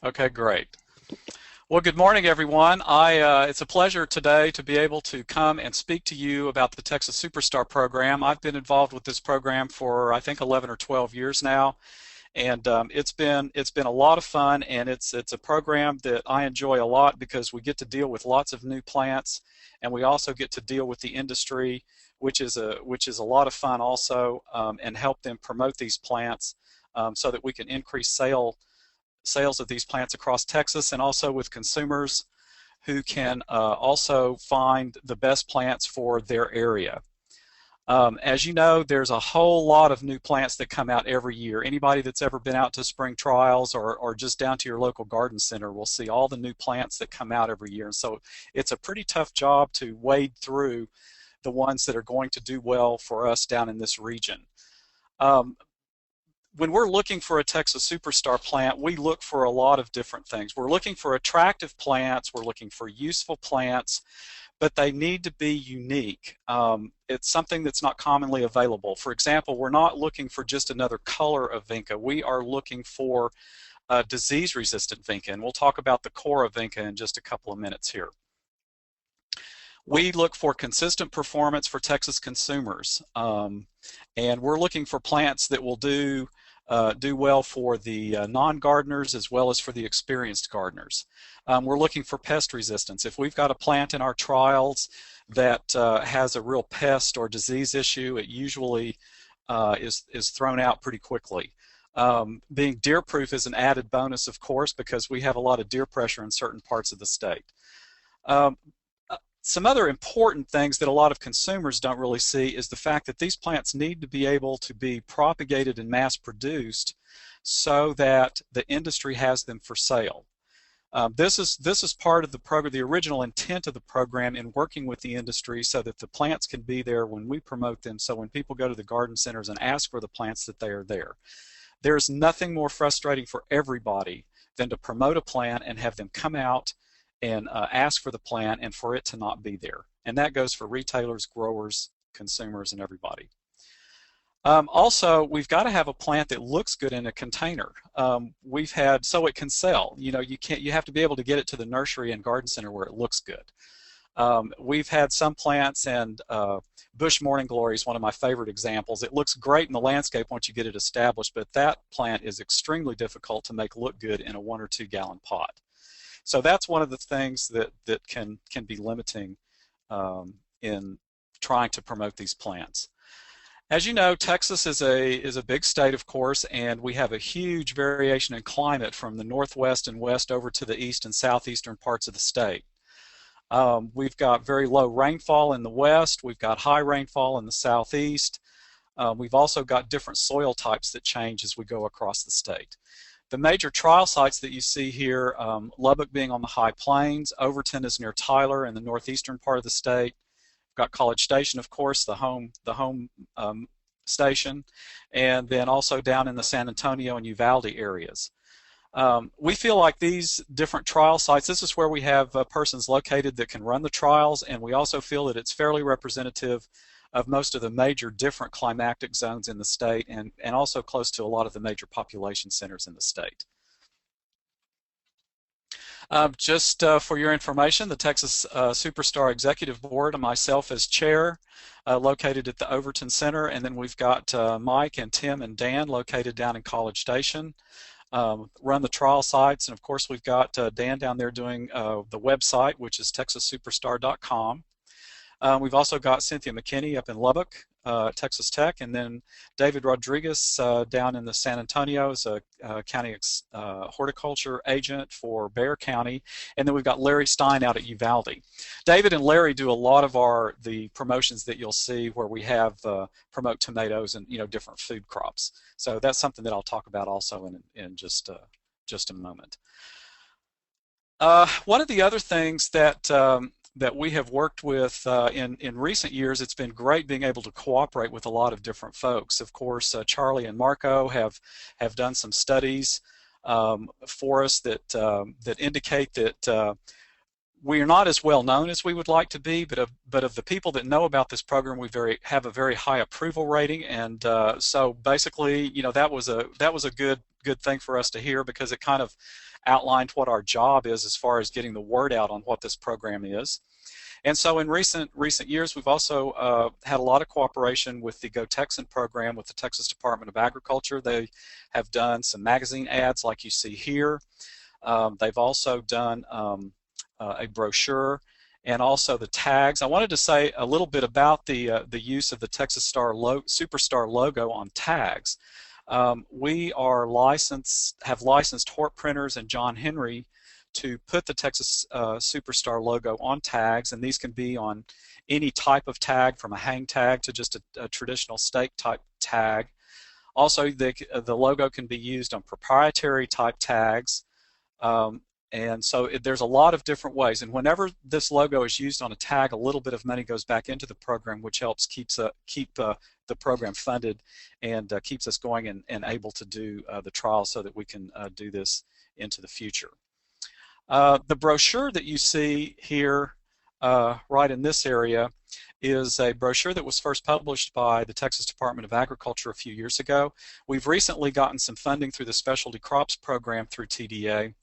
Okay, great. Well, good morning, everyone. It's a pleasure today to be able to come and speak to you about the Texas Superstar program. I've been involved with this program for I think 11 or 12 years now, and it's been a lot of fun, and it's a program that I enjoy a lot because we get to deal with lots of new plants, and we also get to deal with the industry, which is a lot of fun also, and help them promote these plants so that we can increase sales of these plants across Texas, and also with consumers who can also find the best plants for their area. As you know, there's a whole lot of new plants that come out every year. Anybody that's ever been out to spring trials or just down to your local garden center will see all the new plants that come out every year. And so it's a pretty tough job to wade through the ones that are going to do well for us down in this region. When we're looking for a Texas Superstar plant, we look for a lot of different things. We're looking for attractive plants, we're looking for useful plants, but they need to be unique. It's something that's not commonly available. For example, we're not looking for just another color of vinca. We are looking for disease-resistant vinca, and we'll talk about the core of vinca in just a couple of minutes here. We look for consistent performance for Texas consumers, and we're looking for plants that will do well for the non-gardeners as well as for the experienced gardeners. We're looking for pest resistance. If we've got a plant in our trials that has a real pest or disease issue, it usually is thrown out pretty quickly. Being deer-proof is an added bonus, of course, because we have a lot of deer pressure in certain parts of the state. Some other important things that a lot of consumers don't really see is the fact that these plants need to be able to be propagated and mass produced so that the industry has them for sale. This is part of the program, the original intent of the program, in working with the industry so that the plants can be there when we promote them, so when people go to the garden centers and ask for the plants, that they are there. There's nothing more frustrating for everybody than to promote a plant and have them come out and ask for the plant and for it to not be there. And that goes for retailers, growers, consumers, and everybody. Also, we've got to have a plant that looks good in a container. So it can sell. You know, you have to be able to get it to the nursery and garden center where it looks good. We've had some plants, and Bush Morning Glory is one of my favorite examples. It looks great in the landscape once you get it established, but that plant is extremely difficult to make look good in a 1 or 2 gallon pot. So that's one of the things that can be limiting in trying to promote these plants. As you know, Texas is a big state, of course, and we have a huge variation in climate from the northwest and west over to the east and southeastern parts of the state. We've got very low rainfall in the west, we've got high rainfall in the southeast. We've also got different soil types that change as we go across the state. The major trial sites that you see here, Lubbock being on the high plains, Overton is near Tyler in the northeastern part of the state. We've got College Station, of course, the home station, and then also down in the San Antonio and Uvalde areas. We feel like these different trial sites, this is where we have persons located that can run the trials, and we also feel that it's fairly representative of most of the major different climatic zones in the state, and also close to a lot of the major population centers in the state. Just for your information, the Texas Superstar Executive Board and myself as chair, located at the Overton Center, and then we've got Mike and Tim and Dan located down in College Station, run the trial sites, and of course we've got Dan down there doing the website, which is texassuperstar.com. We've also got Cynthia McKinney up in Lubbock, Texas Tech, and then David Rodriguez down in the San Antonio as a county horticulture agent for Bexar County, and then we've got Larry Stein out at Uvalde. David and Larry do a lot of the promotions that you'll see where we have promote tomatoes and different food crops. So that's something that I'll talk about also in just a moment. One of the other things that we have worked with in recent years, it's been great being able to cooperate with a lot of different folks. Of course, Charlie and Marco have done some studies for us that indicate that we are not as well known as we would like to be, but of the people that know about this program, we have a very high approval rating, and so basically, you know, that was a good thing for us to hear, because it kind of outlined what our job is as far as getting the word out on what this program is. And so in recent years, we've also had a lot of cooperation with the Go Texan program with the Texas Department of Agriculture. They have done some magazine ads like you see here. They've also done a brochure and also the tags. I wanted to say a little bit about the use of the Texas Superstar logo on tags. We are have licensed Hort Printers and John Henry to put the Texas Superstar logo on tags, and these can be on any type of tag, from a hang tag to just a traditional stake type tag. Also, the logo can be used on proprietary type tags, and so there's a lot of different ways, and whenever this logo is used on a tag, a little bit of money goes back into the program, which helps keep the program funded and keeps us going and able to do the trials so that we can do this into the future. The brochure that you see here right in this area is a brochure that was first published by the Texas Department of Agriculture a few years ago. We've recently gotten some funding through the Specialty Crops Program through TDA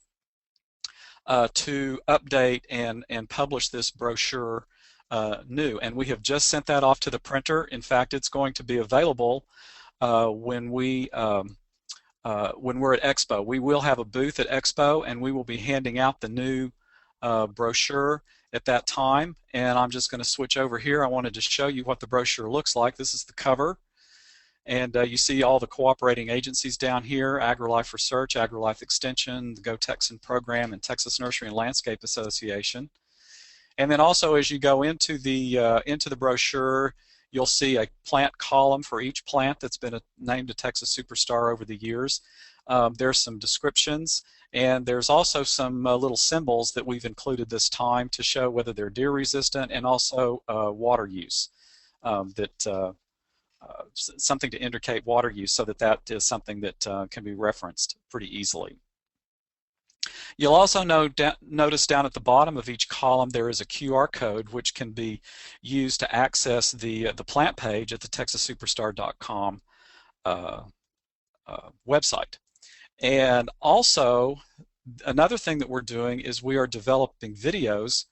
to update and publish this brochure new, and we have just sent that off to the printer. In fact, it's going to be available when we're at Expo. We will have a booth at Expo, and we will be handing out the new brochure at that time. And I'm just going to switch over here. I wanted to show you what the brochure looks like. This is the cover, and you see all the cooperating agencies down here: AgriLife Research, AgriLife Extension, the Go Texan program, and Texas Nursery and Landscape Association. And then also, as you go into the brochure, you'll see a plant column for each plant that's been named a Texas Superstar over the years. There's some descriptions, and there's also some little symbols that we've included this time to show whether they're deer resistant, and also water use, something to indicate water use, so that is something that can be referenced pretty easily. You'll also notice down at the bottom of each column there is a QR code, which can be used to access the plant page at the TexasSuperstar.com website. And also, another thing that we're doing is we are developing videos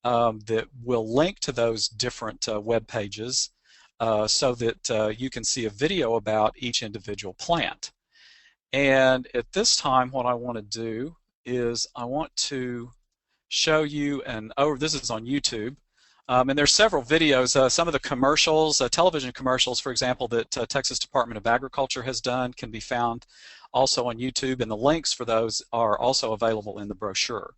that will link to those different web pages so that you can see a video about each individual plant. And at this time, what I want to do is I want to show you this is on YouTube, and there's several videos. Some of the commercials, television commercials, for example, that Texas Department of Agriculture has done can be found also on YouTube, and the links for those are also available in the brochure.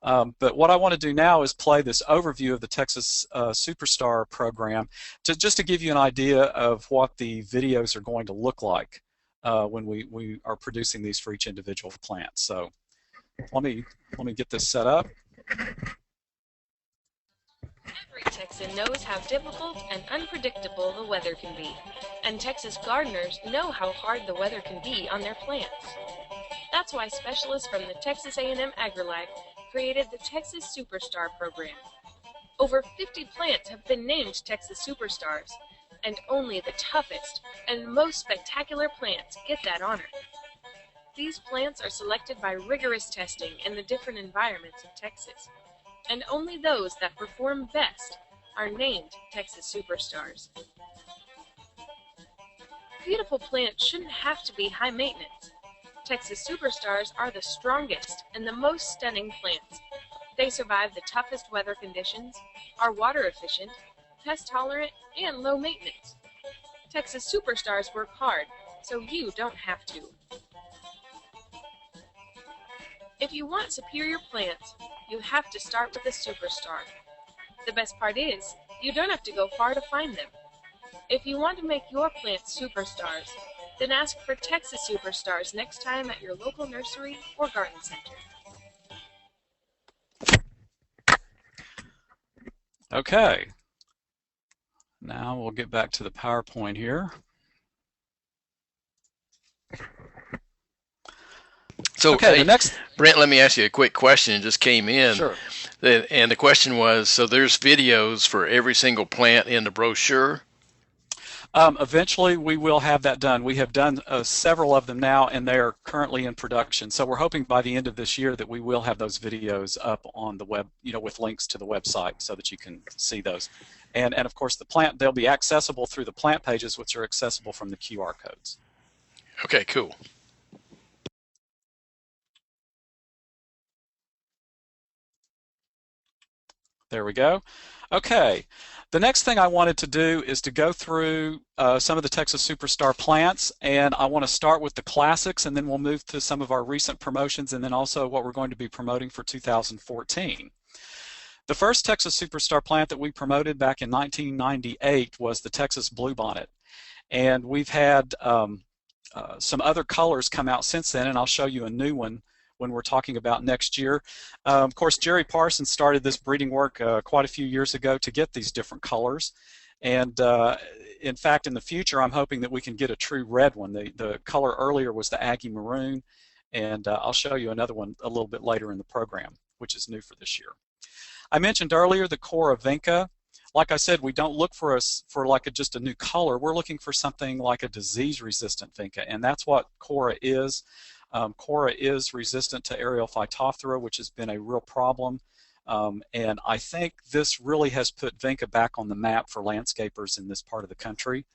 But what I want to do now is play this overview of the Texas Superstar program, just to give you an idea of what the videos are going to look like when we are producing these for each individual plant. So let me get this set up. Every Texan knows how difficult and unpredictable the weather can be, and Texas gardeners know how hard the weather can be on their plants. That's why specialists from the Texas A&M AgriLife created the Texas Superstar program. Over 50 plants have been named Texas Superstars, and only the toughest and most spectacular plants get that honor. These plants are selected by rigorous testing in the different environments of Texas, and only those that perform best are named Texas Superstars. Beautiful plants shouldn't have to be high maintenance. Texas Superstars are the strongest and the most stunning plants. They survive the toughest weather conditions, are water efficient, pest tolerant, and low maintenance. Texas Superstars work hard, so you don't have to. If you want superior plants, you have to start with a Superstar. The best part is, you don't have to go far to find them. If you want to make your plants superstars, then ask for Texas Superstars next time at your local nursery or garden center. Okay, now we'll get back to the PowerPoint here. So, Okay, hey, the next. Brent, let me ask you a quick question. It just came in. Sure. And the question was, so there's videos for every single plant in the brochure? Eventually, we will have that done. We have done several of them now, and they are currently in production. So we're hoping by the end of this year that we will have those videos up on the web, with links to the website so that you can see those. And of course, they'll be accessible through the plant pages, which are accessible from the QR codes. Okay, cool. There we go. Okay. The next thing I wanted to do is to go through some of the Texas Superstar plants, and I want to start with the classics, and then we'll move to some of our recent promotions, and then also what we're going to be promoting for 2014. The first Texas Superstar plant that we promoted back in 1998 was the Texas Bluebonnet, and we've had some other colors come out since then, and I'll show you a new one when we're talking about next year. Of course, Jerry Parsons started this breeding work quite a few years ago to get these different colors. And in fact, in the future, I'm hoping that we can get a true red one. The color earlier was the Aggie Maroon, and I'll show you another one a little bit later in the program, which is new for this year. I mentioned earlier the Cora Vinca. Like I said, we don't look for just a new color. We're looking for something like a disease-resistant Vinca, and that's what Cora is. Cora is resistant to aerial Phytophthora, which has been a real problem, and I think this really has put Vinca back on the map for landscapers in this part of the country.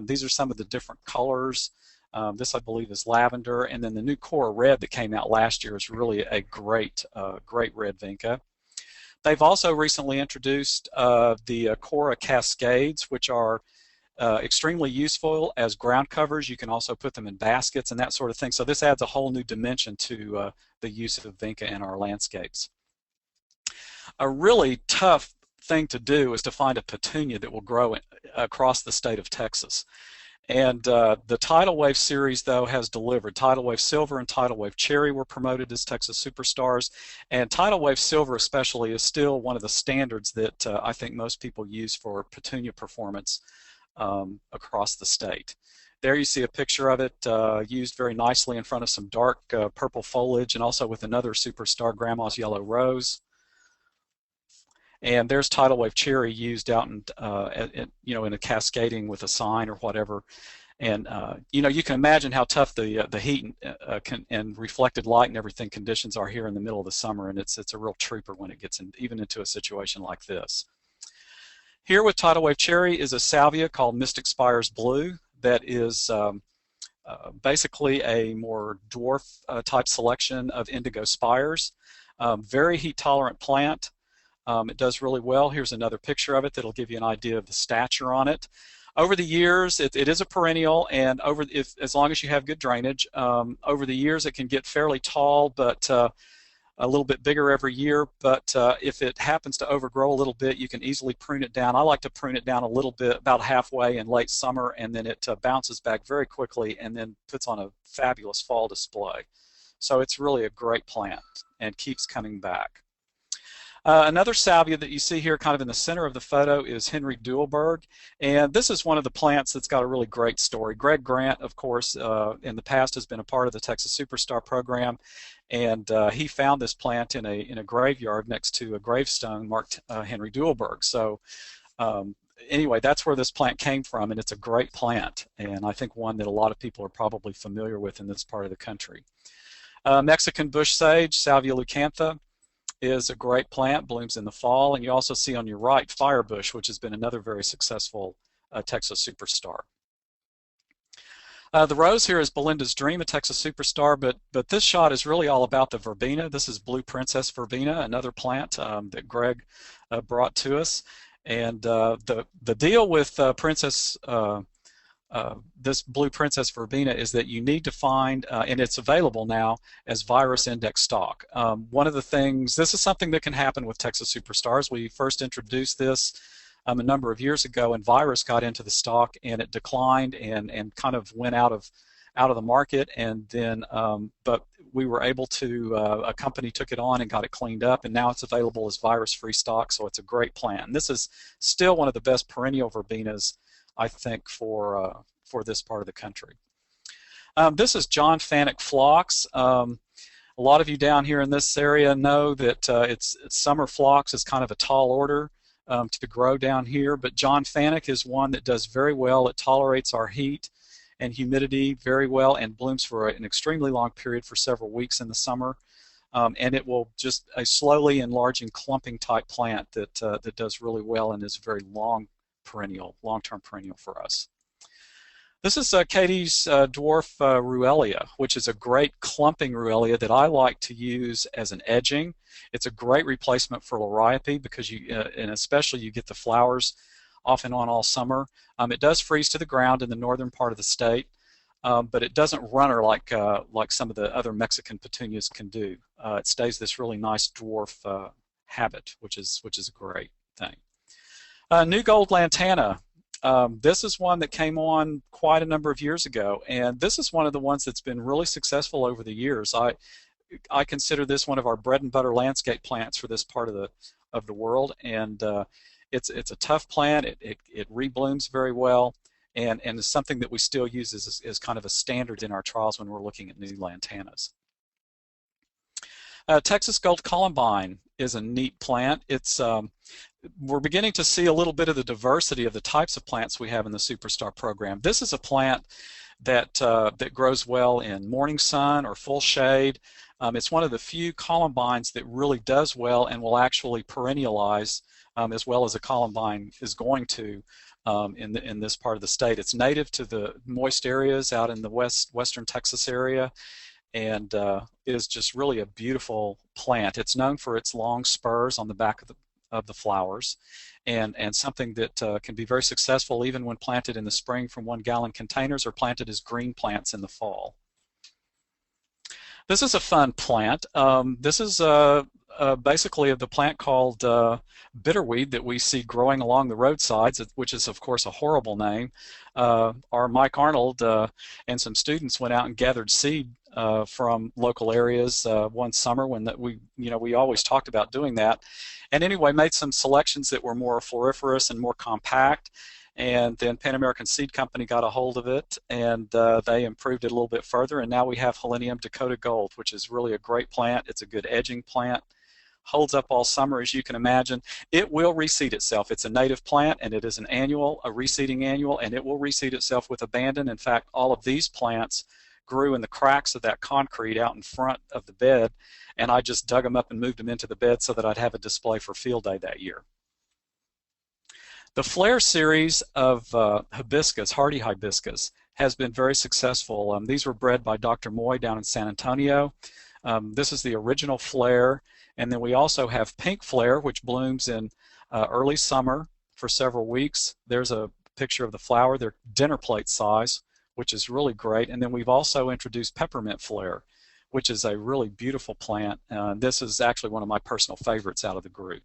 These are some of the different colors. This, I believe, is lavender, and then the new Cora Red that came out last year is really a great red Vinca. They've also recently introduced the Cora Cascades, which are extremely useful as ground covers. You can also put them in baskets and that sort of thing. So this adds a whole new dimension to the use of Vinca in our landscapes. A really tough thing to do is to find a petunia that will grow across the state of Texas. And the Tidal Wave series, though, has delivered. Tidal Wave Silver and Tidal Wave Cherry were promoted as Texas Superstars, and Tidal Wave Silver especially is still one of the standards that I think most people use for petunia performance across the state. There you see a picture of it used very nicely in front of some dark purple foliage, and also with another superstar, Grandma's Yellow Rose. And there's Tidal Wave Cherry used out in in a cascading with a sign or whatever. And you can imagine how tough the heat and reflected light and everything conditions are here in the middle of the summer, and it's a real trooper when it gets even into a situation like this. Here with Tidal Wave Cherry is a salvia called Mystic Spires Blue that is basically a more dwarf type selection of indigo spires. Very heat tolerant plant. It does really well. Here's another picture of it that'll give you an idea of the stature on it. Over the years, it is a perennial, and as long as you have good drainage, over the years it can get fairly tall, but a little bit bigger every year. But if it happens to overgrow a little bit, you can easily prune it down. I like to prune it down a little bit, about halfway in late summer, and then it bounces back very quickly and then puts on a fabulous fall display. So it's really a great plant and keeps coming back. Another salvia that you see here kind of in the center of the photo is Henry Duelberg, and this is one of the plants that's got a really great story. Greg Grant, of course, in the past has been a part of the Texas Superstar program, and he found this plant in a graveyard next to a gravestone marked Henry Duelberg. So anyway, that's where this plant came from, and it's a great plant, and I think one that a lot of people are probably familiar with in this part of the country. Mexican bush sage, Salvia leucantha, is a great plant, blooms in the fall, and you also see on your right firebush, which has been another very successful Texas Superstar. The rose here is Belinda's Dream, a Texas Superstar, but this shot is really all about the verbena. This is Blue Princess verbena, another plant that Greg brought to us. And the deal with this Blue Princess verbena is that you need to find, and it's available now as virus index stock. One of the things, this is something that can happen with Texas Superstars. We first introduced this a number of years ago, and virus got into the stock, and it declined and kind of went out of the market. And then, but we were able to, a company took it on and got it cleaned up, and now it's available as virus-free stock. So it's a great plant. And this is still one of the best perennial verbenas, I think, for this part of the country. This is John Fanuc Phlox. A lot of you down here in this area know that it's summer phlox is kind of a tall order to grow down here, but John Fanuc is one that does very well. It tolerates our heat and humidity very well and blooms for an extremely long period for several weeks in the summer. And it will just a slowly enlarging clumping type plant that does really well and is a very long-term perennial for us. This is Katie's dwarf Ruellia, which is a great clumping Ruellia that I like to use as an edging. It's a great replacement for Liriope because and especially you get the flowers off and on all summer. It does freeze to the ground in the northern part of the state, but it doesn't runner like some of the other Mexican petunias can do. It stays this really nice dwarf habit, which is a great thing. New Gold Lantana. This is one that came on quite a number of years ago, and this is one of the ones that's been really successful over the years. I consider this one of our bread and butter landscape plants for this part of the world, and it's a tough plant. It reblooms very well, and is something that we still use as kind of a standard in our trials when we're looking at new lantanas. Texas Gold Columbine is a neat plant. We're beginning to see a little bit of the diversity of the types of plants we have in the Superstar program. This is a plant that grows well in morning sun or full shade. It's one of the few columbines that really does well and will actually perennialize as well as a columbine is going to in this part of the state. It's native to the moist areas out in the western Texas area, and is just really a beautiful plant. It's known for its long spurs on the back of the flowers, and something that can be very successful even when planted in the spring from 1-gallon containers or planted as green plants in the fall. This is a fun plant. This is basically the plant called bitterweed that we see growing along the roadsides, which is of course a horrible name. Our Mike Arnold and some students went out and gathered seed from local areas one summer when we always talked about doing that, and anyway made some selections that were more floriferous and more compact, and then Pan American Seed Company got a hold of it, and they improved it a little bit further, and now we have Helenium Dakota Gold, which is really a great plant. It's a good edging plant, holds up all summer, as you can imagine. It will reseed itself. It's a native plant, and it is a reseeding annual, and it will reseed itself with abandon. In fact, all of these plants grew in the cracks of that concrete out in front of the bed, and I just dug them up and moved them into the bed so that I'd have a display for field day that year. The Flare series of hibiscus, hardy hibiscus, has been very successful. These were bred by Dr. Moy down in San Antonio. This is the original Flare, and then we also have Pink Flare, which blooms in early summer for several weeks. There's a picture of the flower. They're dinner plate size, which is really great. And then we've also introduced Peppermint Flare, which is a really beautiful plant. This is actually one of my personal favorites out of the group.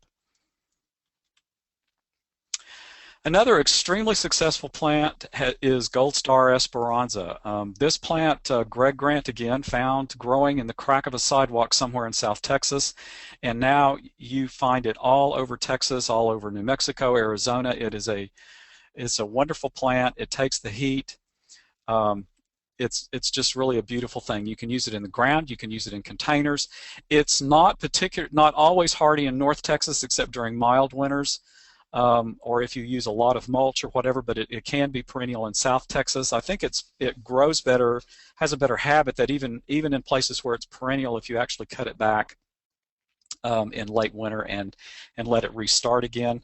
Another extremely successful plant is Gold Star Esperanza. This plant, Greg Grant again found growing in the crack of a sidewalk somewhere in South Texas, and now you find it all over Texas, all over New Mexico, Arizona. It's a wonderful plant. It takes the heat. It's just really a beautiful thing. You can use it in the ground. You can use it in containers. It's not always hardy in North Texas except during mild winters. Or if you use a lot of mulch or whatever, but it can be perennial in South Texas. I think it grows better, has a better habit that even in places where it's perennial, if you actually cut it back in late winter and let it restart again.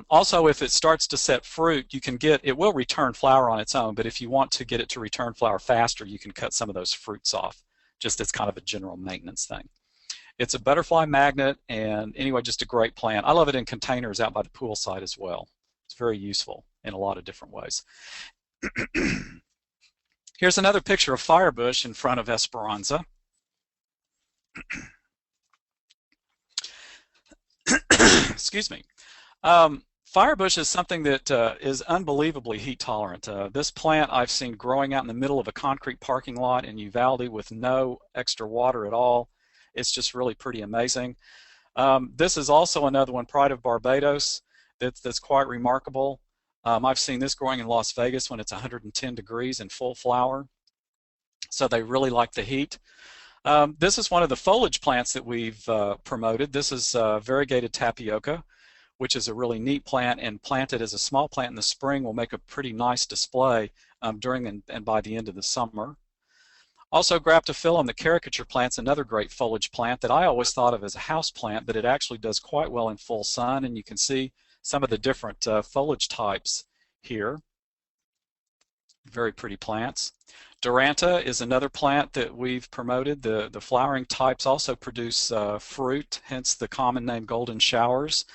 Also, if it starts to set fruit, it will return flower on its own, but if you want to get it to return flower faster, you can cut some of those fruits off. Just as kind of a general maintenance thing. It's a butterfly magnet, and anyway, just a great plant. I love it in containers out by the poolside as well. It's very useful in a lot of different ways. Here's another picture of firebush in front of Esperanza. Excuse me. Firebush is something that is unbelievably heat tolerant. This plant I've seen growing out in the middle of a concrete parking lot in Uvalde with no extra water at all. It's just really pretty amazing. This is also another one, Pride of Barbados, that's quite remarkable. I've seen this growing in Las Vegas when it's 110 degrees in full flower. So they really like the heat. This is one of the foliage plants that we've promoted. This is Variegated Tapioca, which is a really neat plant, and planted as a small plant in the spring will make a pretty nice display during and by the end of the summer. Also, Graptophyllum, the caricature plant's another great foliage plant that I always thought of as a house plant, but it actually does quite well in full sun, and you can see some of the different foliage types here. Very pretty plants. Duranta is another plant that we've promoted. The flowering types also produce fruit, hence the common name golden showers.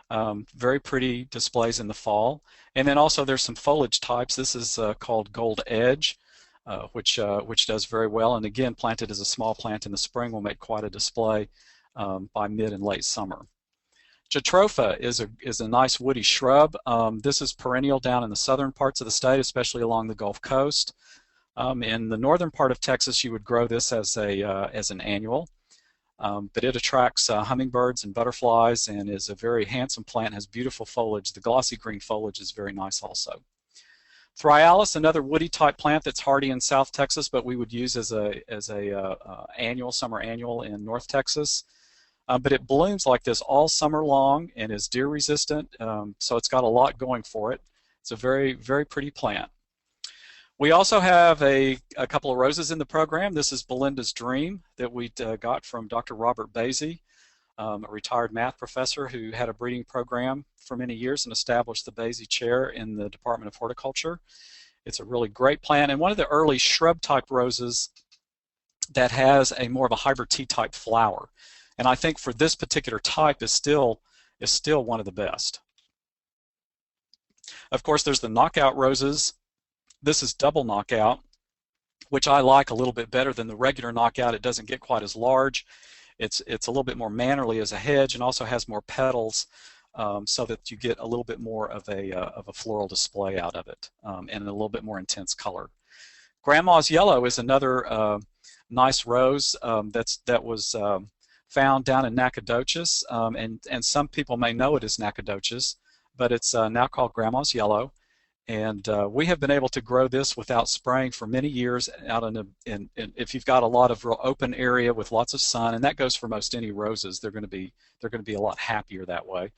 Very pretty displays in the fall. And then also there's some foliage types. This is called Gold Edge, which does very well. And again, planted as a small plant in the spring will make quite a display by mid and late summer. Jatropha is a nice woody shrub. This is perennial down in the southern parts of the state, especially along the Gulf Coast. In the northern part of Texas, you would grow this as an annual, but it attracts hummingbirds and butterflies and is a very handsome plant, has beautiful foliage. The glossy green foliage is very nice also. Thryallis, another woody type plant that's hardy in South Texas, but we would use as a summer annual in North Texas. But it blooms like this all summer long and is deer resistant, so it's got a lot going for it. It's a very, very pretty plant. We also have a couple of roses in the program. This is Belinda's Dream that we got from Dr. Robert Basie, a retired math professor who had a breeding program for many years and established the Basie Chair in the Department of Horticulture. It's a really great plant and one of the early shrub type roses that has a more of a hybrid tea type flower. And I think for this particular type is still one of the best. Of course, there's the knockout roses. This is double knockout, which I like a little bit better than the regular knockout. It doesn't get quite as large. It's a little bit more mannerly as a hedge and also has more petals, so that you get a little bit more of a floral display out of it, and a little bit more intense color. Grandma's Yellow is another nice rose that was found down in Nacogdoches, and some people may know it as Nacogdoches, but it's now called Grandma's Yellow. And we have been able to grow this without spraying for many years out if you've got a lot of real open area with lots of sun, and that goes for most any roses. They're going to be a lot happier that way.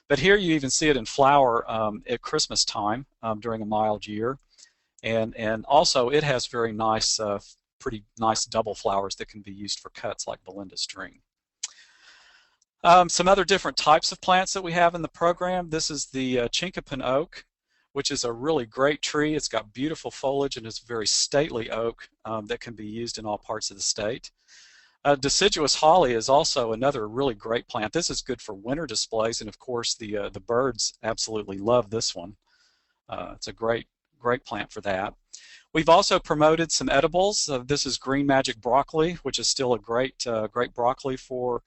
But here you even see it in flower at Christmas time during a mild year, and also it has very nice, pretty nice double flowers that can be used for cuts like Belinda's Dream. Some other different types of plants that we have in the program. This is the Chinkapin oak, which is a really great tree. It's got beautiful foliage and is a very stately oak that can be used in all parts of the state. Deciduous Holly is also another really great plant. This is good for winter displays, and of course the birds absolutely love this one. It's a great plant for that. We've also promoted some edibles. This is Green Magic broccoli, which is still a great broccoli for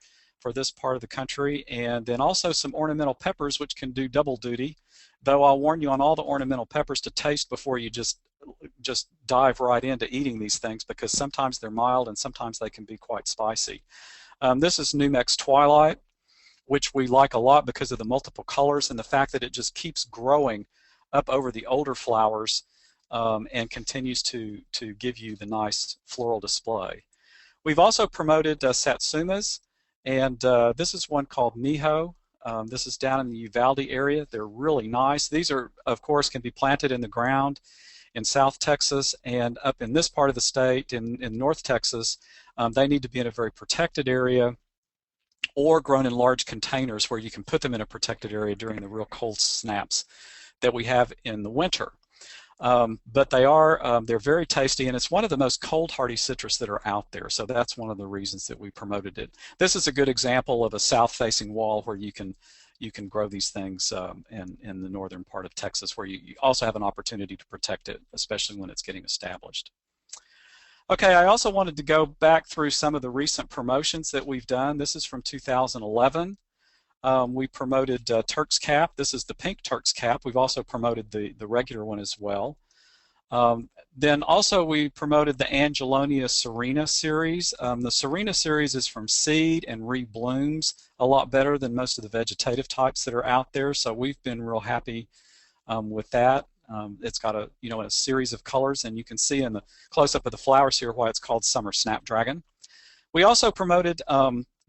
this part of the country, and then also some ornamental peppers, which can do double duty. Though I'll warn you on all the ornamental peppers to taste before you just dive right into eating these things, because sometimes they're mild and sometimes they can be quite spicy. This is Mex Twilight, which we like a lot because of the multiple colors and the fact that it just keeps growing up over the older flowers and continues to give you the nice floral display. We've also promoted Satsumas, and this is one called Miho. This is down in the Uvalde area. They're really nice. These are, of course, can be planted in the ground in South Texas, and up in this part of the state in North Texas, they need to be in a very protected area or grown in large containers where you can put them in a protected area during the real cold snaps that we have in the winter. But they're very tasty, and it's one of the most cold hardy citrus that are out there, so that's one of the reasons that we promoted it. This is a good example of a south facing wall where you can grow these things in the northern part of Texas, where you also have an opportunity to protect it, especially when it's getting established. Okay, I also wanted to go back through some of the recent promotions that we've done. This is from 2011. We promoted Turk's Cap. This is the pink Turk's Cap. We've also promoted the regular one as well. Then also we promoted the Angelonia Serena series. The Serena series is from seed and reblooms a lot better than most of the vegetative types that are out there, so we've been real happy with that. It's got a series of colors, and you can see in the close-up of the flowers here why it's called Summer Snapdragon. We also promoted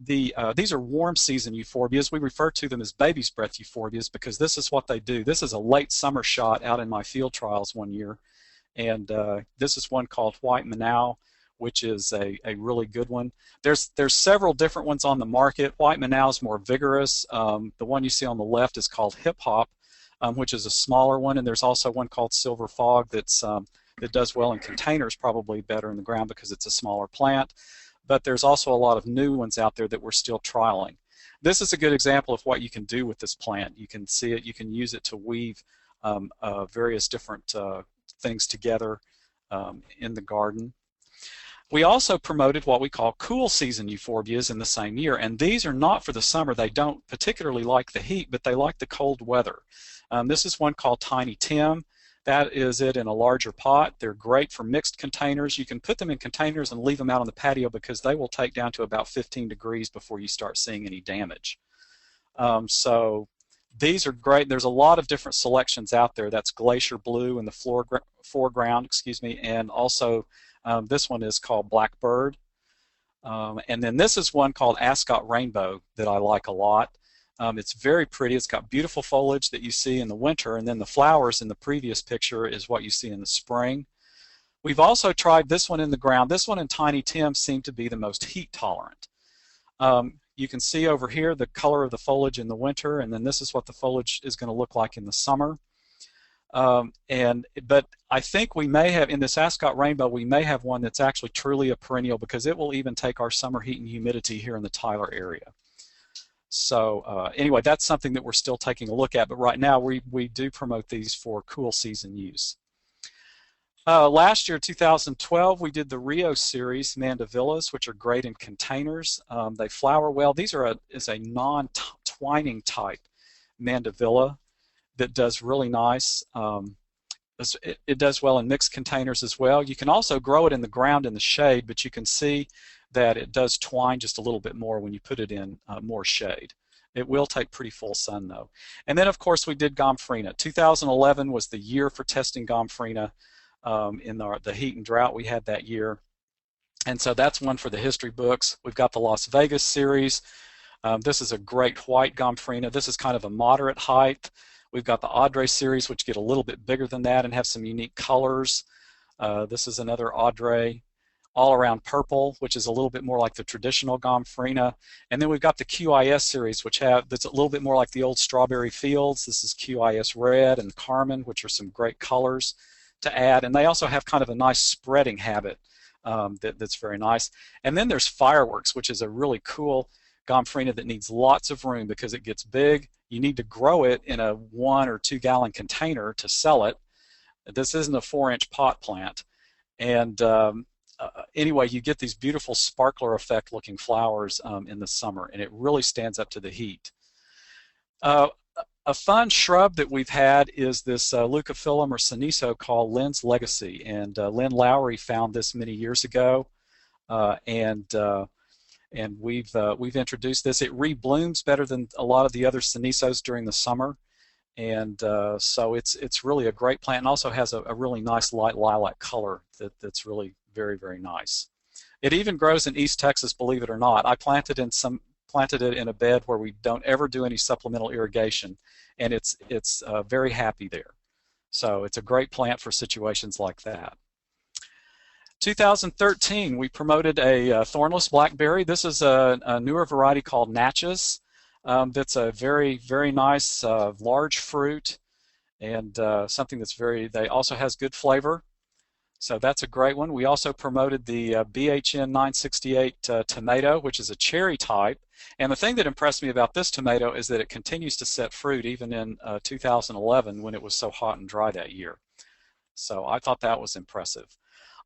these are warm season euphorbias. We refer to them as baby's breath euphorbias because this is what they do. This is a late summer shot out in my field trials one year, and this is one called White Manaw, which is a really good one. There's several different ones on the market. White Manaw is more vigorous. The one you see on the left is called Hip Hop, which is a smaller one, and there's also one called Silver Fog that does well in containers, probably better in the ground because it's a smaller plant. But there's also a lot of new ones out there that we're still trialing. This is a good example of what you can do with this plant. You can see it, you can use it to weave various different things together in the garden. We also promoted what we call cool season euphorbias in the same year, and these are not for the summer. They don't particularly like the heat, but they like the cold weather. This is one called Tiny Tim. That is it in a larger pot. They're great for mixed containers. You can put them in containers and leave them out on the patio because they will take down to about 15 degrees before you start seeing any damage. So these are great. There's a lot of different selections out there. That's Glacier Blue in the foreground, and also this one is called Blackbird. And then this is one called Ascot Rainbow that I like a lot. It's very pretty. It's got beautiful foliage that you see in the winter, and then the flowers in the previous picture is what you see in the spring. We've also tried this one in the ground. This one and Tiny Tim seem to be the most heat tolerant. You can see over here the color of the foliage in the winter, and then this is what the foliage is going to look like in the summer. But I think we may have, in this Ascot Rainbow, we may have one that's actually truly a perennial because it will even take our summer heat and humidity here in the Tyler area. So anyway, that's something that we're still taking a look at, but right now we do promote these for cool season use. Last year, 2012, we did the Rio series mandavillas, which are great in containers. They flower well. These are a non-twining type mandavilla that does really nice. It does well in mixed containers as well. You can also grow it in the ground in the shade, but you can see that it does twine just a little bit more when you put it in more shade. It will take pretty full sun though. And then of course we did Gomphrena. 2011 was the year for testing Gomphrena in the heat and drought we had that year. And so that's one for the history books. We've got the Las Vegas series. This is a great white Gomphrena. This is kind of a moderate height. We've got the Audrey series, which get a little bit bigger than that and have some unique colors. This is another Audrey. All around purple, which is a little bit more like the traditional Gomphrena. And then we've got the QIS series, that's a little bit more like the old Strawberry Fields. This is QIS Red and Carmen, which are some great colors to add. And they also have kind of a nice spreading habit that's very nice. And then there's Fireworks, which is a really cool Gomphrena that needs lots of room because it gets big. You need to grow it in a 1 or 2 gallon container to sell it. This isn't a 4-inch pot plant. And anyway, you get these beautiful sparkler effect looking flowers in the summer, and it really stands up to the heat. A fun shrub that we've had is this leucophyllum or Senecio called Lynn's Legacy, and Lynn Lowry found this many years ago, and we've introduced this. It reblooms better than a lot of the other Senecios during the summer, and so it's really a great plant, and also has a really nice light lilac color that's really very, very nice. It even grows in East Texas, believe it or not. I planted it in a bed where we don't ever do any supplemental irrigation, and it's very happy there. So it's a great plant for situations like that. 2013, we promoted a thornless blackberry. This is a newer variety called Natchez. That's a very, very nice large fruit, and something that's they also has good flavor. So that's a great one. We also promoted the BHN 968 tomato, which is a cherry type. And the thing that impressed me about this tomato is that it continues to set fruit even in 2011 when it was so hot and dry that year. So I thought that was impressive.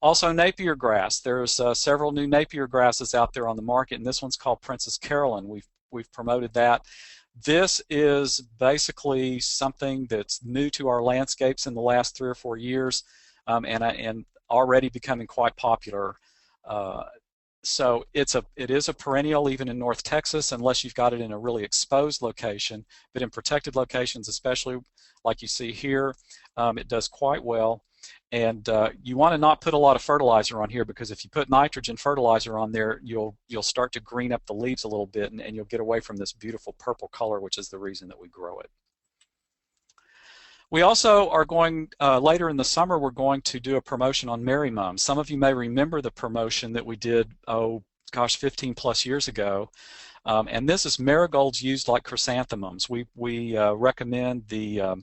Also Napier grass. There's several new Napier grasses out there on the market, and this one's called Princess Carolyn. We've promoted that. This is basically something that's new to our landscapes in the last 3 or 4 years. And already becoming quite popular. So it is a perennial even in North Texas unless you've got it in a really exposed location, but in protected locations, especially like you see here, it does quite well. And you want to not put a lot of fertilizer on here, because if you put nitrogen fertilizer on there, you'll start to green up the leaves a little bit, and you'll get away from this beautiful purple color, which is the reason that we grow it. We also are going, later in the summer, we're going to do a promotion on Mary Mums. Some of you may remember the promotion that we did, oh gosh, 15 plus years ago. And this is marigolds used like chrysanthemums. We recommend the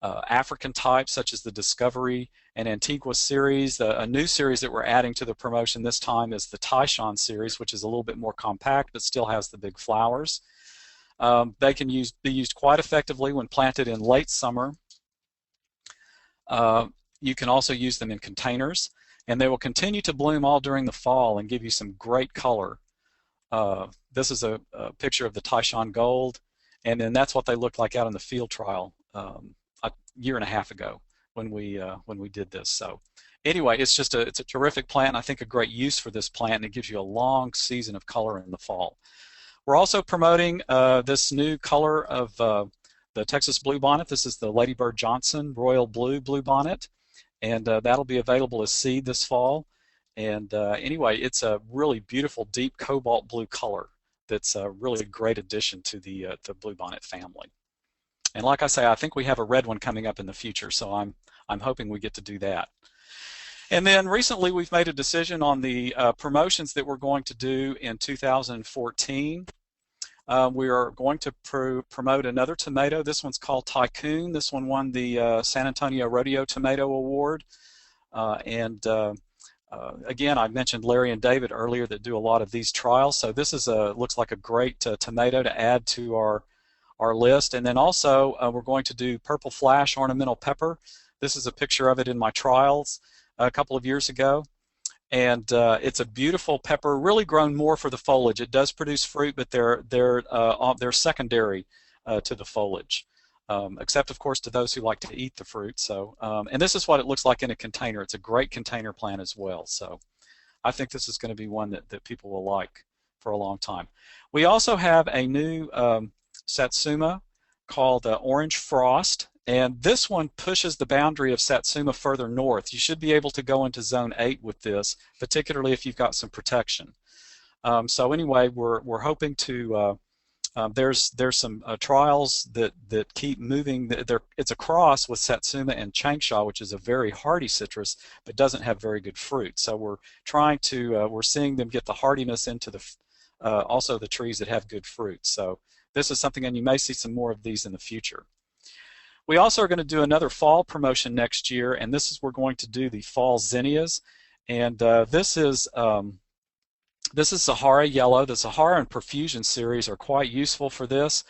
African types, such as the Discovery and Antigua series. A new series that we're adding to the promotion this time is the Tyshawn series, which is a little bit more compact but still has the big flowers. They can be used quite effectively when planted in late summer. You can also use them in containers, and they will continue to bloom all during the fall and give you some great color. This is a picture of the Tyshawn Gold, and then that's what they looked like out in the field trial a year and a half ago when we did this. So anyway, it's a terrific plant, and I think a great use for this plant, and it gives you a long season of color in the fall. We're also promoting this new color of the Texas Bluebonnet. This is the Ladybird Johnson Royal Blue Bluebonnet, and that'll be available as seed this fall. And anyway, it's a really beautiful deep cobalt blue color that's a really great addition to the Bluebonnet family. And like I say, I think we have a red one coming up in the future, so I'm hoping we get to do that. And then recently we've made a decision on the promotions that we're going to do in 2014. We are going to promote another tomato. This one's called Tycoon. This one won the San Antonio Rodeo Tomato Award. Again, I mentioned Larry and David earlier that do a lot of these trials. So this is looks like a great tomato to add to our list. And then also we're going to do Purple Flash Ornamental Pepper. This is a picture of it in my trials a couple of years ago. And it's a beautiful pepper, really grown more for the foliage. It does produce fruit, but they're secondary to the foliage, except of course to those who like to eat the fruit. So, and this is what it looks like in a container. It's a great container plant as well. So, I think this is going to be one that people will like for a long time. We also have a new Satsuma called Orange Frost. And this one pushes the boundary of Satsuma further north. You should be able to go into Zone 8 with this, particularly if you've got some protection. So anyway, we're hoping to. There's some trials that keep moving. It's a cross with Satsuma and Changsha, which is a very hardy citrus, but doesn't have very good fruit. So we're trying to. We're seeing them get the hardiness into also the trees that have good fruit. So this is something, and you may see some more of these in the future. We also are going to do another fall promotion next year, and this is we're going to do the fall zinnias, and this is Sahara Yellow. The Sahara and Profusion series are quite useful for this.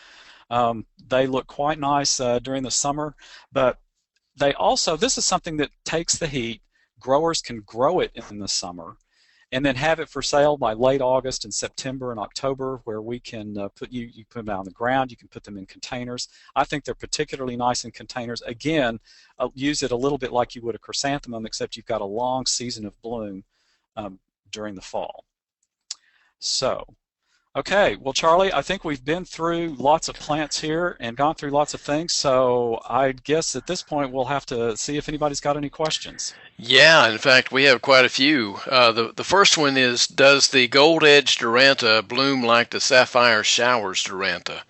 They look quite nice during the summer, but this is something that takes the heat. Growers can grow it in the summer, and then have it for sale by late August and September and October, where we can you put them out on the ground. You can put them in containers. I think they're particularly nice in containers. Again, use it a little bit like you would a chrysanthemum, except you've got a long season of bloom during the fall. So, okay, well, Charlie, I think we've been through lots of plants here and gone through lots of things, so I guess at this point we'll have to see if anybody's got any questions. Yeah, in fact, we have quite a few. The first one is, does the gold edge Duranta bloom like the sapphire showers Duranta?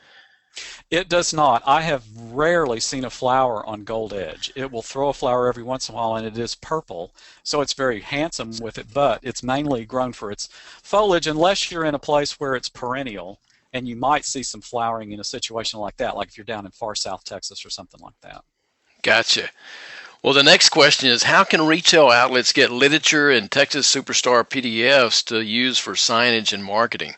It does not. I have rarely seen a flower on gold edge. It will throw a flower every once in a while, and it is purple, so it's very handsome with it, but it's mainly grown for its foliage unless you're in a place where it's perennial, and you might see some flowering in a situation like that, like if you're down in far south Texas or something like that. Gotcha. Well, the next question is, how can retail outlets get literature and Texas Superstar PDFs to use for signage and marketing?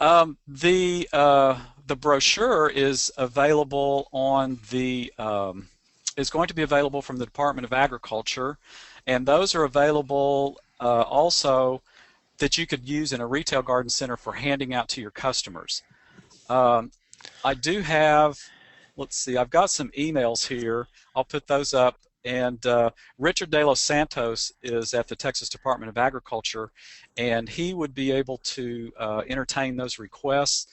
The brochure is available on is going to be available from the Department of Agriculture, and those are available also that you could use in a retail garden center for handing out to your customers. I do have, let's see, I've got some emails here. I'll put those up And Richard De Los Santos is at the Texas Department of Agriculture, and he would be able to entertain those requests.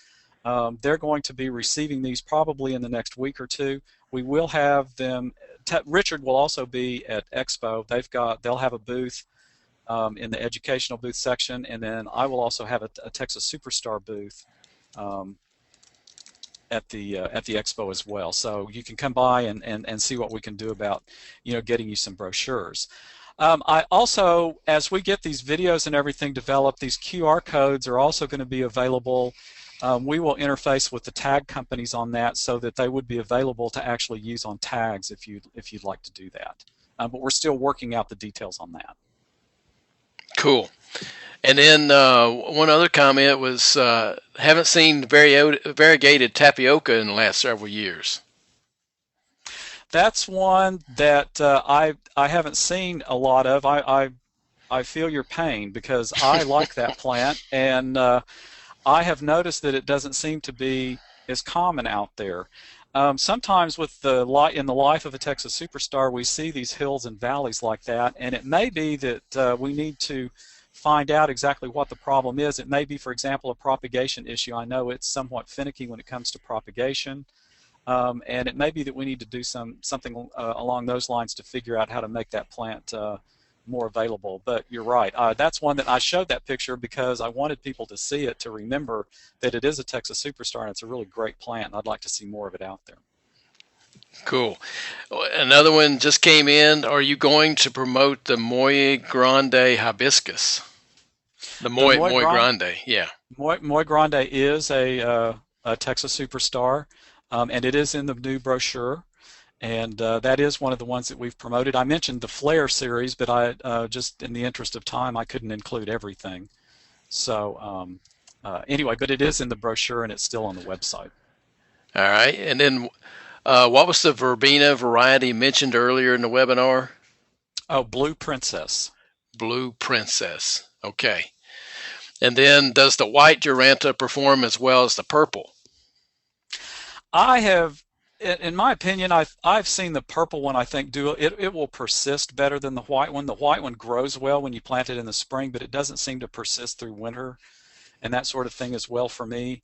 They're going to be receiving these probably in the next week or two. We will have them. Richard will also be at Expo. They'll have a booth in the educational booth section, and then I will also have a Texas Superstar booth at the expo as well. So you can come by and see what we can do about getting you some brochures. I also, as we get these videos and everything developed, these QR codes are also going to be available. We will interface with the tag companies on that so that they would be available to actually use on tags if you'd like to do that. But we're still working out the details on that. Cool. And then one other comment was, haven't seen variegated tapioca in the last several years. That's one that I haven't seen a lot of. I feel your pain because I like that plant, and I have noticed that it doesn't seem to be as common out there. Sometimes with in the life of a Texas Superstar, we see these hills and valleys like that, and it may be that we need to find out exactly what the problem is. It may be, for example, a propagation issue. I know it's somewhat finicky when it comes to propagation, and it may be that we need to do something along those lines to figure out how to make that plant more available. But you're right. That's one that I showed that picture because I wanted people to see it, to remember that it is a Texas Superstar, and it's a really great plant, and I'd like to see more of it out there. Cool. Another one just came in. Are you going to promote the Muy Grande hibiscus? The Muy Grande, yeah. Muy Grande is a Texas Superstar, and it is in the new brochure, and that is one of the ones that we've promoted. I mentioned the Flare series, but I just in the interest of time, I couldn't include everything. So anyway, but it is in the brochure, and it's still on the website. All right, and then what was the verbena variety mentioned earlier in the webinar? Oh, Blue Princess. Blue Princess. Okay. And then does the white Duranta perform as well as the purple? I have, in my opinion, I've seen the purple one, I think, it will persist better than the white one. The white one grows well when you plant it in the spring, but it doesn't seem to persist through winter and that sort of thing as well for me.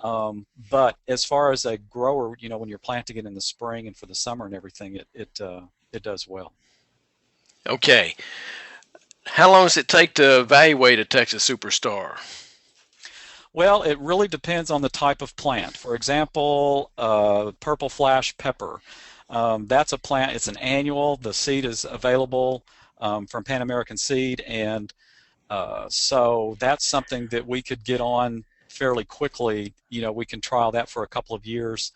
But as far as a grower, when you're planting it in the spring and for the summer and everything, it does well. Okay. How long does it take to evaluate a Texas Superstar? Well, it really depends on the type of plant. For example, purple flash pepper. That's a plant, it's an annual. The seed is available from Pan American Seed, and so that's something that we could get on fairly quickly. We can trial that for a couple of years.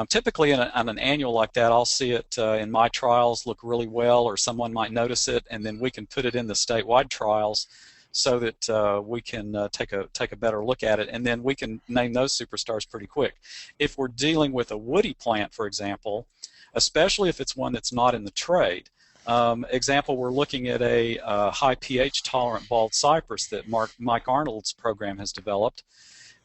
Typically on an annual like that, I'll see it in my trials look really well, or someone might notice it, and then we can put it in the statewide trials so that we can take a better look at it, and then we can name those superstars pretty quick. If we're dealing with a woody plant, for example, especially if it's one that's not in the trade, example, we're looking at a high pH tolerant bald cypress that Mike Arnold's program has developed.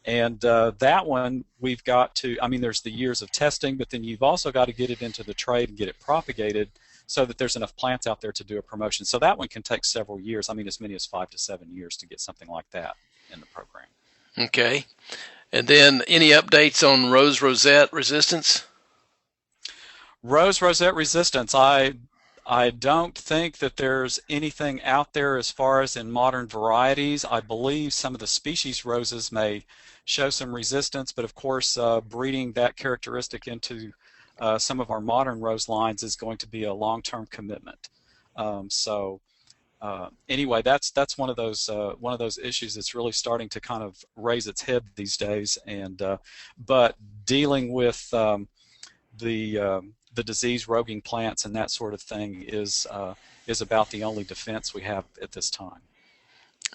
And that one, we've got to, there's the years of testing, but then you've also got to get it into the trade and get it propagated so that there's enough plants out there to do a promotion. So that one can take several years, as many as 5 to 7 years to get something like that in the program. Okay. And then any updates on rose rosette resistance? Rose rosette resistance, I don't think that there's anything out there as far as in modern varieties. I believe some of the species roses may show some resistance, but of course breeding that characteristic into some of our modern rose lines is going to be a long-term commitment. Anyway, that's one of those issues that's really starting to kind of raise its head these days, and but dealing with the disease roguing plants and that sort of thing is about the only defense we have at this time.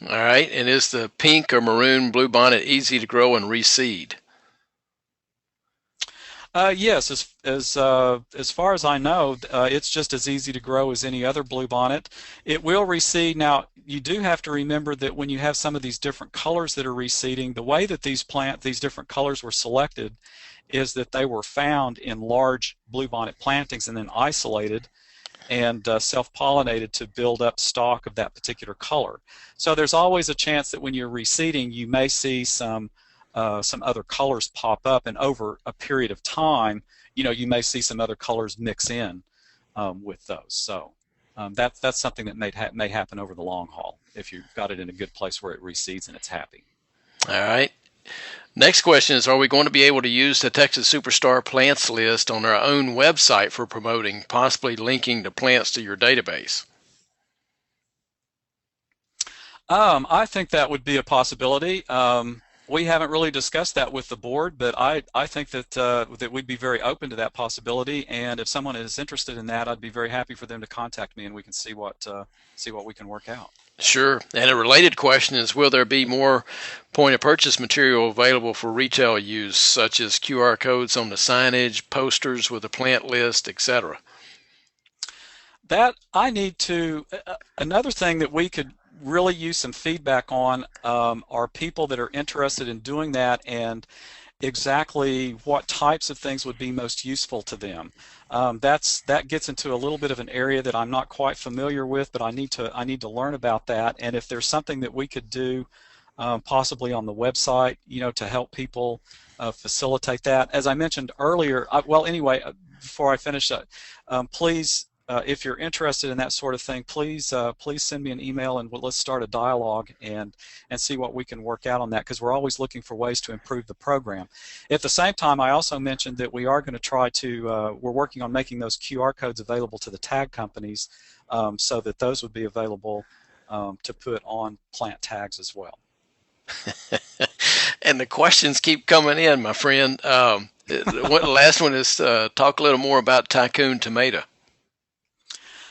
All right, and is the pink or maroon bluebonnet easy to grow and reseed? Yes, as far as I know, it's just as easy to grow as any other bluebonnet. It will reseed. Now, you do have to remember that when you have some of these different colors that are reseeding, the way that these different colors were selected is that they were found in large bluebonnet plantings and then isolated. and self-pollinated to build up stock of that particular color. So there's always a chance that when you're reseeding, you may see some other colors pop up, and over a period of time, you may see some other colors mix in with those. So that's something that may happen over the long haul if you've got it in a good place where it reseeds and it's happy. All right. Next question is, are we going to be able to use the Texas Superstar Plants list on our own website for promoting, possibly linking the plants to your database? I think that would be a possibility. We haven't really discussed that with the board, but I think that we'd be very open to that possibility. And if someone is interested in that, I'd be very happy for them to contact me, and we can see what we can work out. Sure. And a related question is, will there be more point-of-purchase material available for retail use, such as QR codes on the signage, posters with a plant list, etc.? That I need to. Another thing that we could really use some feedback on are people that are interested in doing that, and exactly what types of things would be most useful to them. That gets into a little bit of an area that I'm not quite familiar with, but I need to learn about that. And if there's something that we could do, possibly on the website, to help people facilitate that. As I mentioned earlier, before I finish, please. If you're interested in that sort of thing, please send me an email, and let's start a dialogue and see what we can work out on that, because we're always looking for ways to improve the program. At the same time, I also mentioned that we are going to try to, we're working on making those QR codes available to the tag companies, so that those would be available to put on plant tags as well. And the questions keep coming in, my friend. The last one is talk a little more about Tycoon tomato.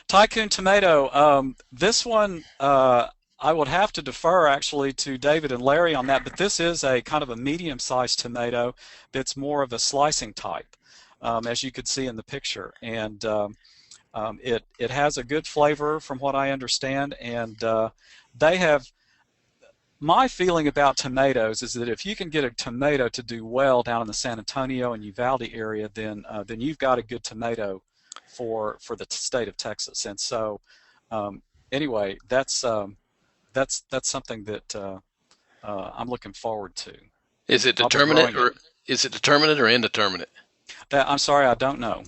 Tycoon tomato, this one I would have to defer actually to David and Larry on that, but this is a kind of a medium-sized tomato that's more of a slicing type, as you could see in the picture. And it has a good flavor from what I understand, and my feeling about tomatoes is that if you can get a tomato to do well down in the San Antonio and Uvalde area, then you've got a good tomato for the state of Texas. And so anyway, that's something that I'm looking forward to. Is it determinate or indeterminate? I'm sorry, I don't know.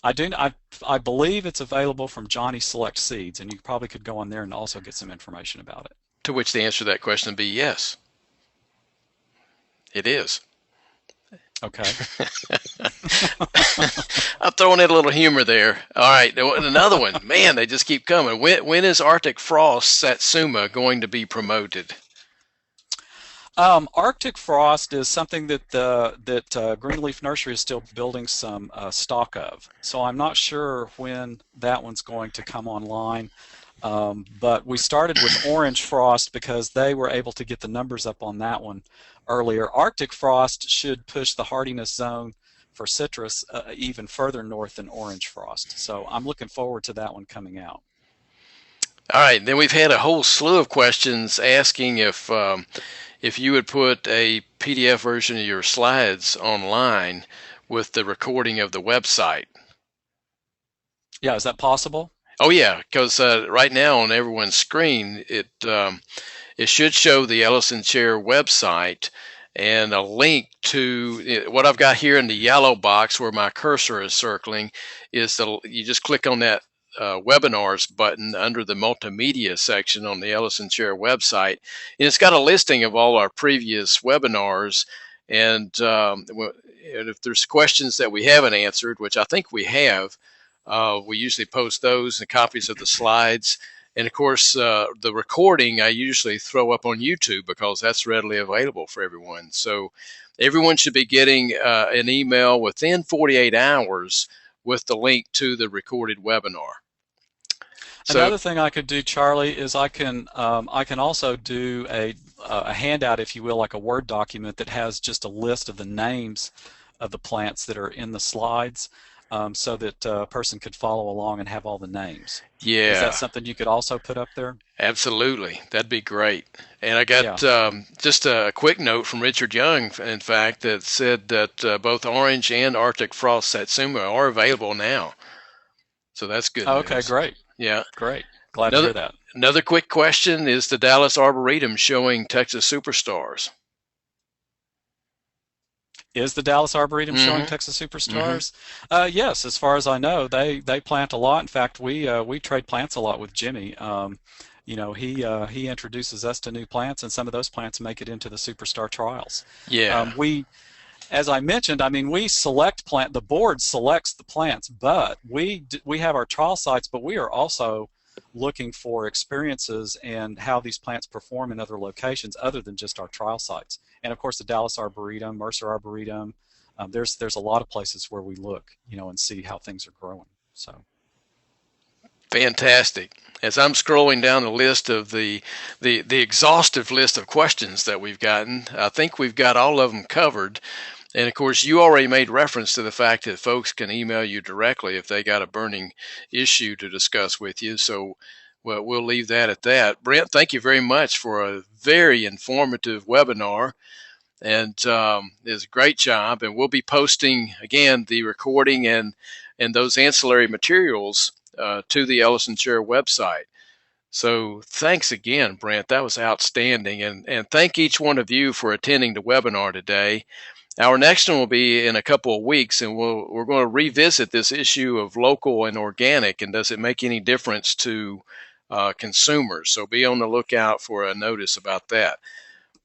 I believe it's available from Johnny Select Seeds, and you probably could go on there and also get some information about it. To which the answer to that question would be yes. It is. Okay. I'm throwing in a little humor there. All right, another one. Man, they just keep coming. When is Arctic Frost Satsuma going to be promoted? Arctic Frost is something that Greenleaf Nursery is still building some stock of. So I'm not sure when that one's going to come online. But we started with Orange Frost because they were able to get the numbers up on that one earlier. Arctic Frost should push the hardiness zone for citrus even further north than Orange Frost. So I'm looking forward to that one coming out. All right, then we've had a whole slew of questions asking if you would put a PDF version of your slides online with the recording of the website. Yeah, is that possible? Oh yeah, because right now on everyone's screen, it should show the Ellison Chair website and a link to what I've got here in the yellow box where my cursor is circling. You just click on that webinars button under the multimedia section on the Ellison Chair website, and it's got a listing of all our previous webinars. And if there's questions that we haven't answered, which I think we have, we usually post those and copies of the slides. And of course, the recording I usually throw up on YouTube because that's readily available for everyone. So everyone should be getting an email within 48 hours with the link to the recorded webinar. Another thing I could do, Charlie, is I can also do a handout, if you will, like a Word document that has just a list of the names of the plants that are in the slides, so that a person could follow along and have all the names. Yeah. Is that something you could also put up there? Absolutely. That'd be great. And I got just a quick note from Richard Young, in fact, that said that both Orange and Arctic Frost Satsuma are available now. So that's good Okay, news. great, Yeah. great. Glad to Another hear that. another quick question: is the Dallas Arboretum showing Texas Superstars? Is the Dallas Arboretum showing Mm-hmm. Texas Mm-hmm. Superstars? Yes, as far as I know, they plant a lot. In fact, we trade plants a lot with Jimmy. He introduces us to new plants, and some of those plants make it into the Superstar trials. Yeah. We As I mentioned, I mean, we select plant, the board selects the plants, but we have our trial sites, but we are also looking for experiences and how these plants perform in other locations other than just our trial sites. And of course, the Dallas Arboretum, Mercer Arboretum, there's a lot of places where we look, and see how things are growing. So. Fantastic. As I'm scrolling down the list of the exhaustive list of questions that we've gotten, I think we've got all of them covered. And of course, you already made reference to the fact that folks can email you directly if they got a burning issue to discuss with you. So we'll leave that at that. Brent, thank you very much for a very informative webinar. And it's a great job. And we'll be posting, again, the recording and those ancillary materials to the Ellison Chair website. So thanks again, Brent. That was outstanding. And thank each one of you for attending the webinar today. Our next one will be in a couple of weeks, and we're going to revisit this issue of local and organic, and does it make any difference to consumers? So be on the lookout for a notice about that.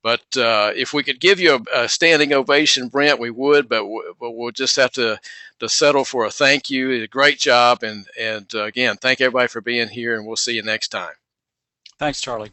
But if we could give you a standing ovation, Brent, we would, but we'll just have to settle for a thank you. You did a great job, and again, thank everybody for being here, and we'll see you next time. Thanks, Charlie.